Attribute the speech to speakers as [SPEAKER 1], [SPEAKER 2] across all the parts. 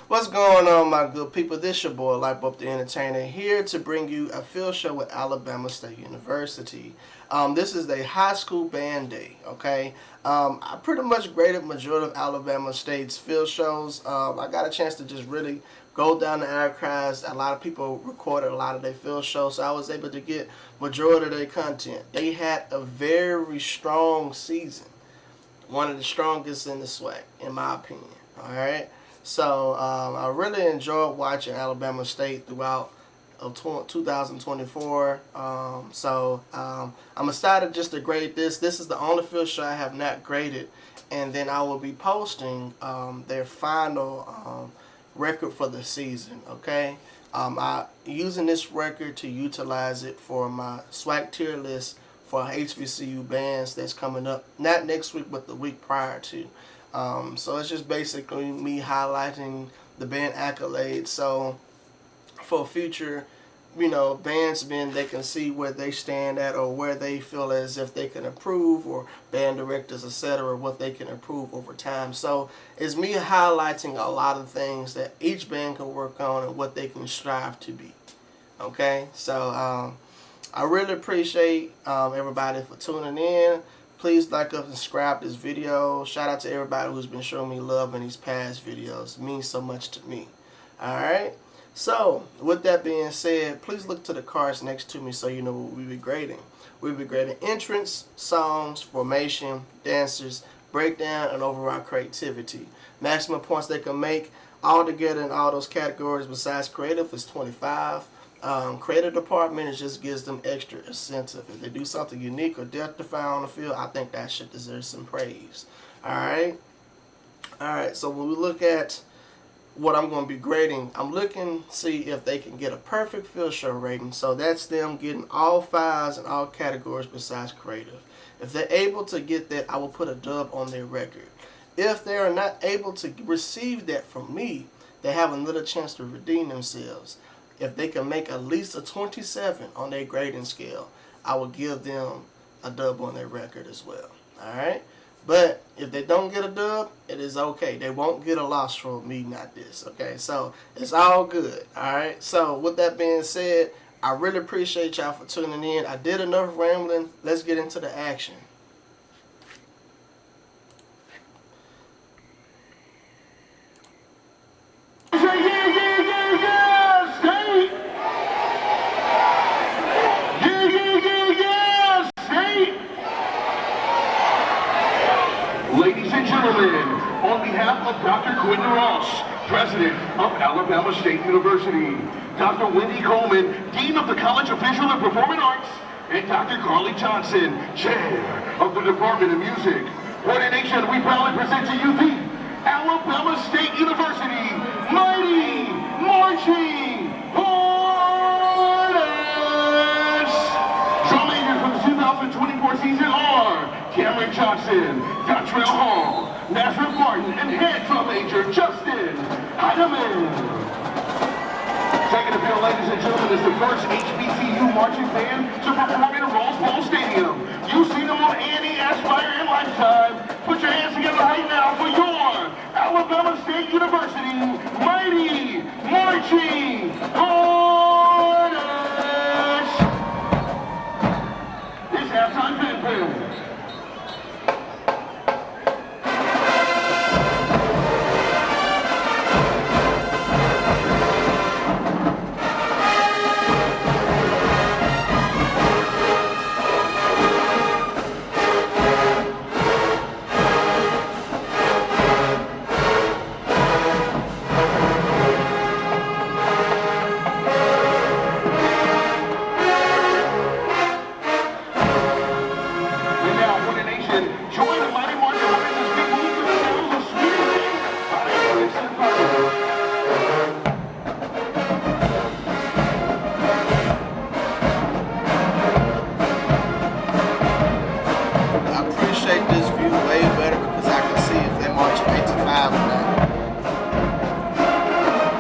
[SPEAKER 1] What's going on, my good people? This your boy, Light Up the Entertainer, here to bring you a field show with Alabama State University. This is a high school band day, okay? I pretty much graded majority of Alabama State's field shows. I got a chance to just really go down the archives. A lot of people recorded a lot of their field shows, so I was able to get majority of their content. They had a very strong season, one of the strongest in the SWAC, in my opinion, all right? So I really enjoyed watching Alabama State throughout 2024. I'm excited just to grade this. This is the only field show I have not graded, and then I will be posting their final record for the season. Okay, I using this record to utilize it for my SWAC tier list for HBCU bands that's coming up, not next week but the week prior to. So it's just basically me highlighting the band accolades. So for future, bands, they can see where they stand at or where they feel as if they can improve, or band directors, etc., what they can improve over time. So it's me highlighting a lot of things that each band can work on and what they can strive to be. Okay, so I really appreciate everybody for tuning in. Please like and subscribe this video. Shout out to everybody who's been showing me love in these past videos. It means so much to me. Alright? So, with that being said, please look to the cards next to me so you know what we'll be grading. We'll be grading entrance, songs, formation, dancers, breakdown, and overall creativity. Maximum points they can make all together in all those categories besides creative is 25. Creative department, it just gives them extra incentive. If they do something unique or death-defying on the field, I think that should deserve some praise. Alright? Alright, so when we look at what I'm going to be grading, I'm looking to see if they can get a perfect field show rating. So that's them getting all fives in all categories besides creative. If they're able to get that, I will put a dub on their record. If they are not able to receive that from me, they have another chance to redeem themselves. If they can make at least a 27 on their grading scale, I will give them a dub on their record as well. Alright? But if they don't get a dub, it is okay. They won't get a loss from me, not this. Okay? So, it's all good. Alright? So, with that being said, I really appreciate y'all for tuning in. I did enough rambling. Let's get into the action.
[SPEAKER 2] Ladies and gentlemen, on behalf of Dr. Quentin Ross, President of Alabama State University, Dr. Wendy Coleman, Dean of the College of Visual and Performing Arts, and Dr. Carly Johnson, Chair of the Department of Music, what a nation, we proudly present to you the Alabama State University Mighty Marching Hornets! Drum majors for the 2024 season are Cameron Johnson, Dontrell Hall, Nazareth Martin, and head drum major Justin Heidemann. Taking the field, ladies and gentlemen, is the first HBCU marching band to perform in Rose Bowl Stadium. You've seen them on A&E, Aspire, and Lifetime. Put your hands together right now for your Alabama State University Mighty Marching Hornets. This halftime fanfare.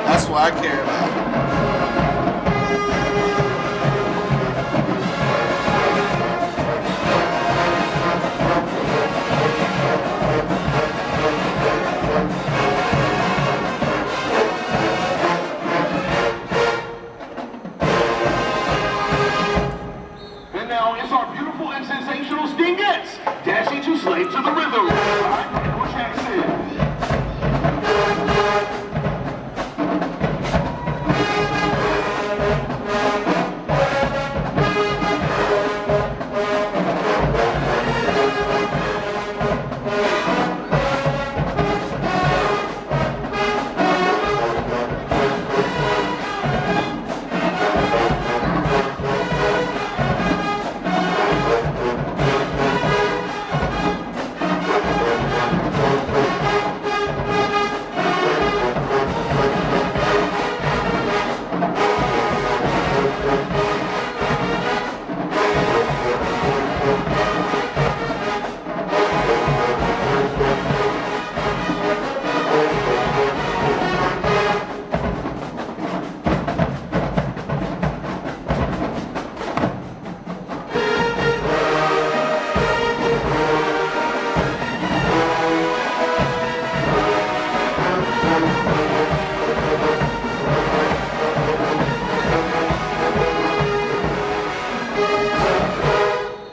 [SPEAKER 1] That's what I care about.
[SPEAKER 2] Stingettes, dashing to slave to the rhythm. By Michael Jackson.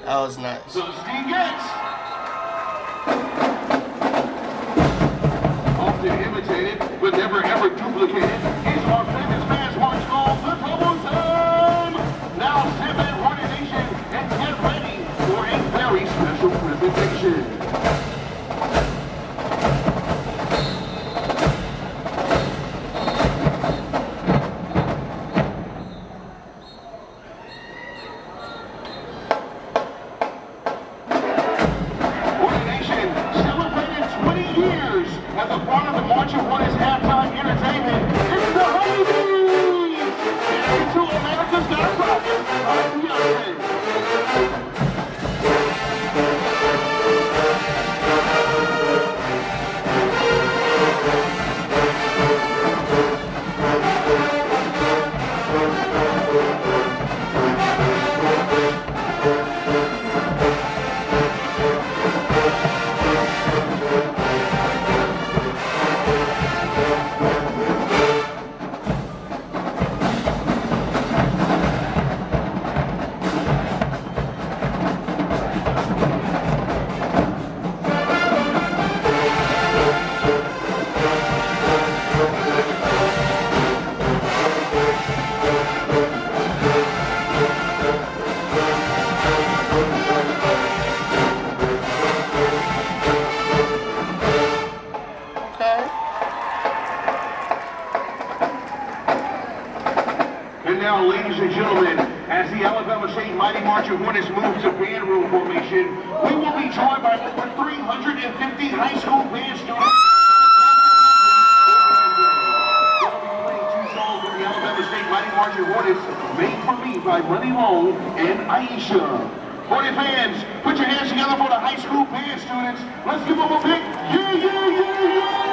[SPEAKER 1] That was nice.
[SPEAKER 2] So Stingettes, often imitated but never ever duplicated, is our famous fans march called the Double Time. Now sit back, Hornet Nation, and get ready for a very special presentation. As a part of the March of Hornets halftime entertainment, it's the Honeybees! And into America's Got Talent, I'm Beyonce. And now, ladies and gentlemen, as the Alabama State Mighty Marching Hornets move to band room formation, we will be joined by over 350 high school band students. They'll be playing two songs from the Alabama State Mighty Marching Hornets, Made for Me by Money Long and Aisha. Hornet fans, put your hands together for the high school band students. Let's give them a big yeah, yeah, yeah, yeah!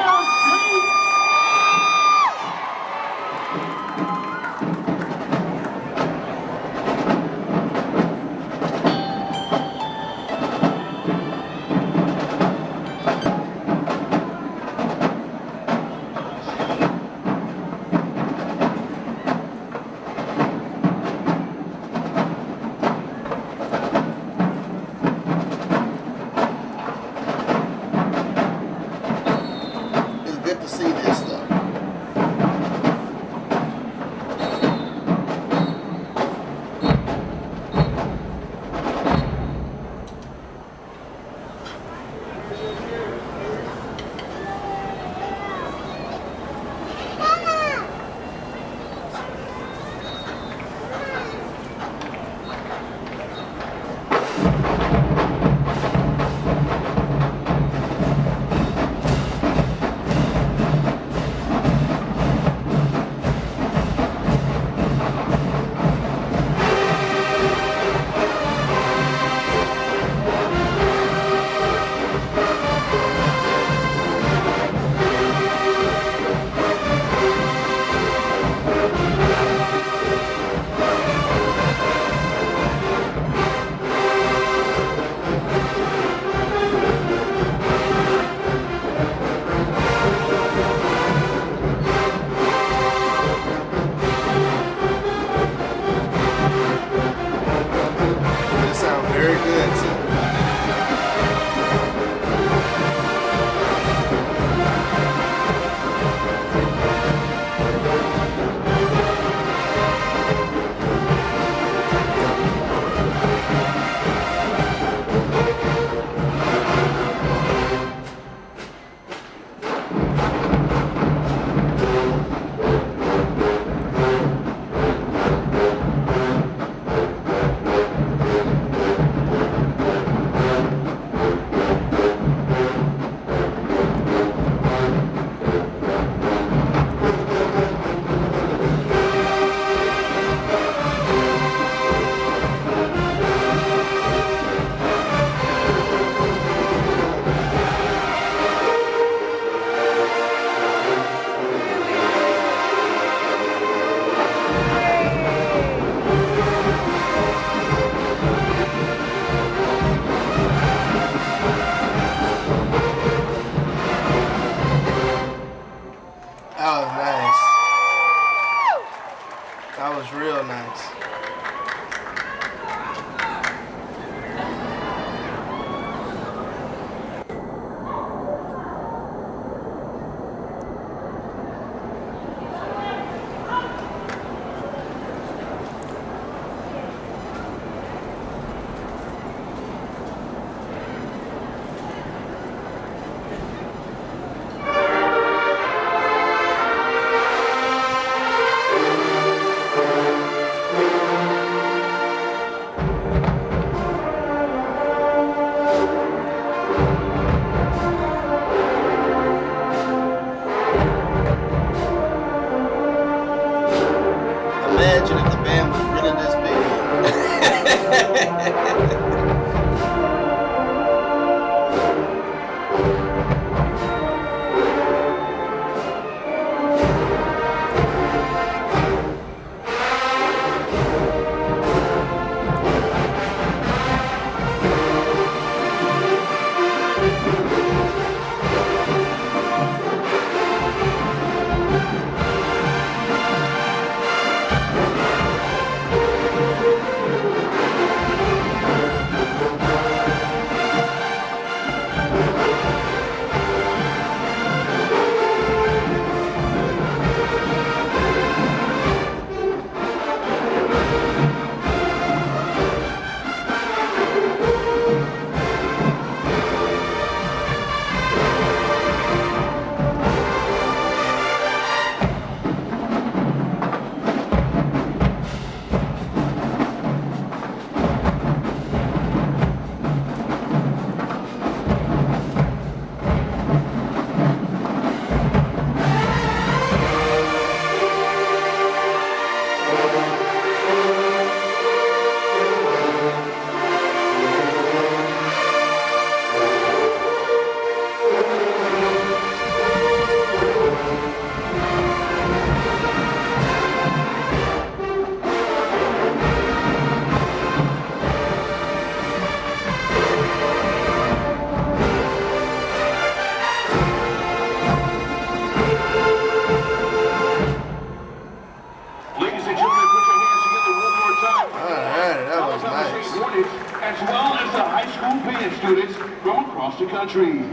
[SPEAKER 2] Ladies and gentlemen, put your hands together one more time.
[SPEAKER 1] Alright, that was
[SPEAKER 2] Alabama State
[SPEAKER 1] nice.
[SPEAKER 2] Hornets, as well as the high school band students from across the country.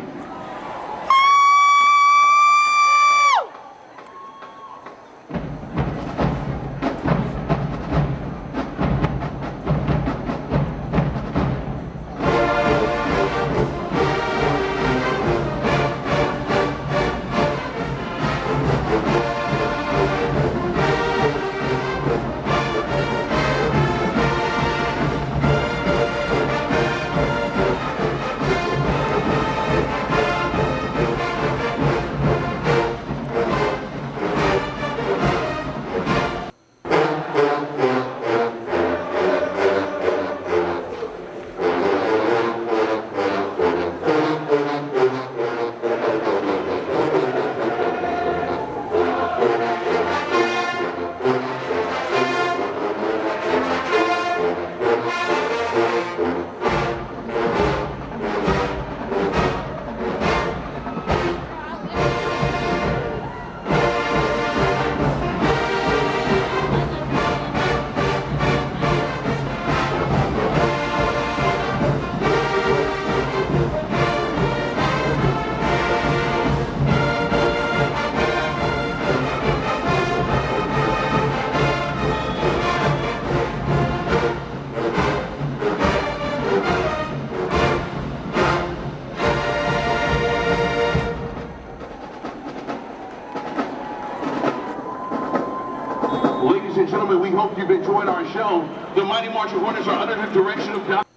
[SPEAKER 2] Ladies and gentlemen, we hope you've enjoyed our show. The Mighty Marching Hornets are under the direction of Dr.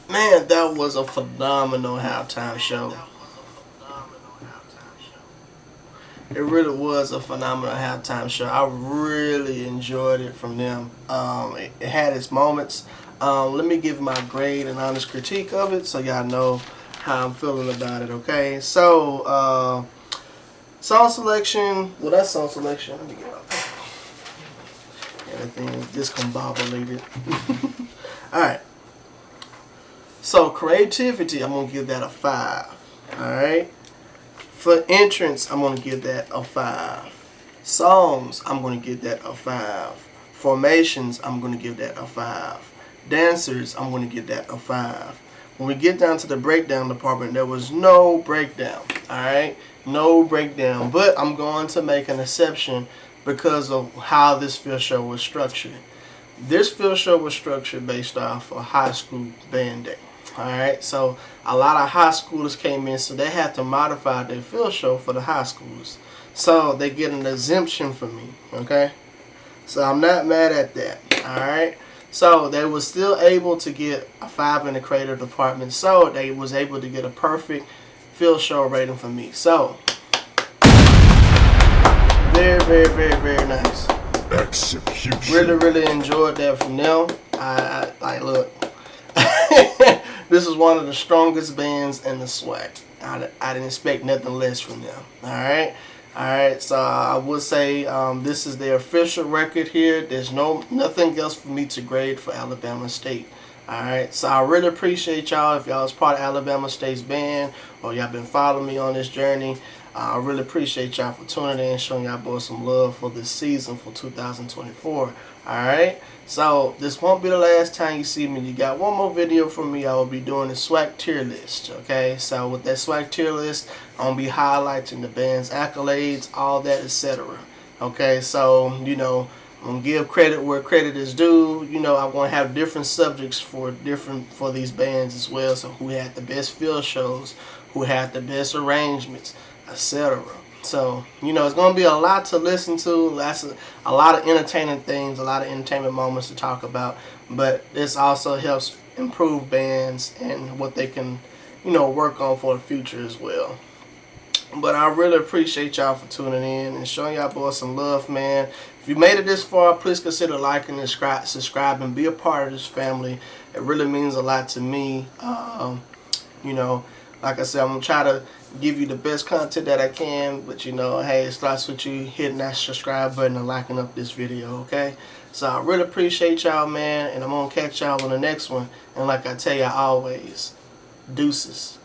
[SPEAKER 1] Man, that was a phenomenal halftime show. It really was a phenomenal halftime show. I really enjoyed it from them. It had its moments. Let me give my grade and honest critique of it so y'all know how I'm feeling about it, okay? So, song selection. Well, that's song selection. Let me get up. Everything is discombobulated. Alright. So, creativity, I'm going to give that a 5. Alright? For entrance, I'm going to give that a 5. Songs, I'm going to give that a 5. Formations, I'm going to give that a 5. Dancers, I'm going to give that a 5. When we get down to the breakdown department, there was no breakdown. Alright? No breakdown. But I'm going to make an exception because of how this field show was structured. This field show was structured based off a high school band day. Alright, so a lot of high schoolers came in, so they had to modify their field show for the high schoolers. So they get an exemption from me, okay? So I'm not mad at that, alright? So they were still able to get a 5 in the creative department, so they was able to get a perfect field show rating from me. So, very, very, very, very nice.
[SPEAKER 3] Execution.
[SPEAKER 1] Really, really enjoyed that from them. Like, look, this is one of the strongest bands in the SWAC. I didn't expect nothing less from them. Alright, so I would say this is their official record here. There's nothing else for me to grade for Alabama State. Alright, so I really appreciate y'all. If y'all was part of Alabama State's band, or y'all been following me on this journey, I really appreciate y'all for tuning in, showing y'all boys some love for this season for 2024. Alright, so this won't be the last time you see me. You got one more video from me. I will be doing the SWAC tier list. Okay, so with that SWAC tier list, I'm going to be highlighting the band's accolades, all that, etc. Okay, so, you know, I'm going to give credit where credit is due. You know, I'm going to have different subjects for these bands as well. So who had the best field shows, who had the best arrangements, etc. So, you know, it's going to be a lot to listen to. That's a lot of entertaining things, a lot of entertainment moments to talk about. But this also helps improve bands and what they can, you know, work on for the future as well. But I really appreciate y'all for tuning in and showing y'all boys some love, man. If you made it this far, please consider liking and subscribing. Be a part of this family. It really means a lot to me. You know, like I said, I'm going to try to give you the best content that I can. But, you know, hey, it starts with you hitting that subscribe button and liking up this video, okay? So I really appreciate y'all, man. And I'm going to catch y'all on the next one. And like I tell y'all always, deuces.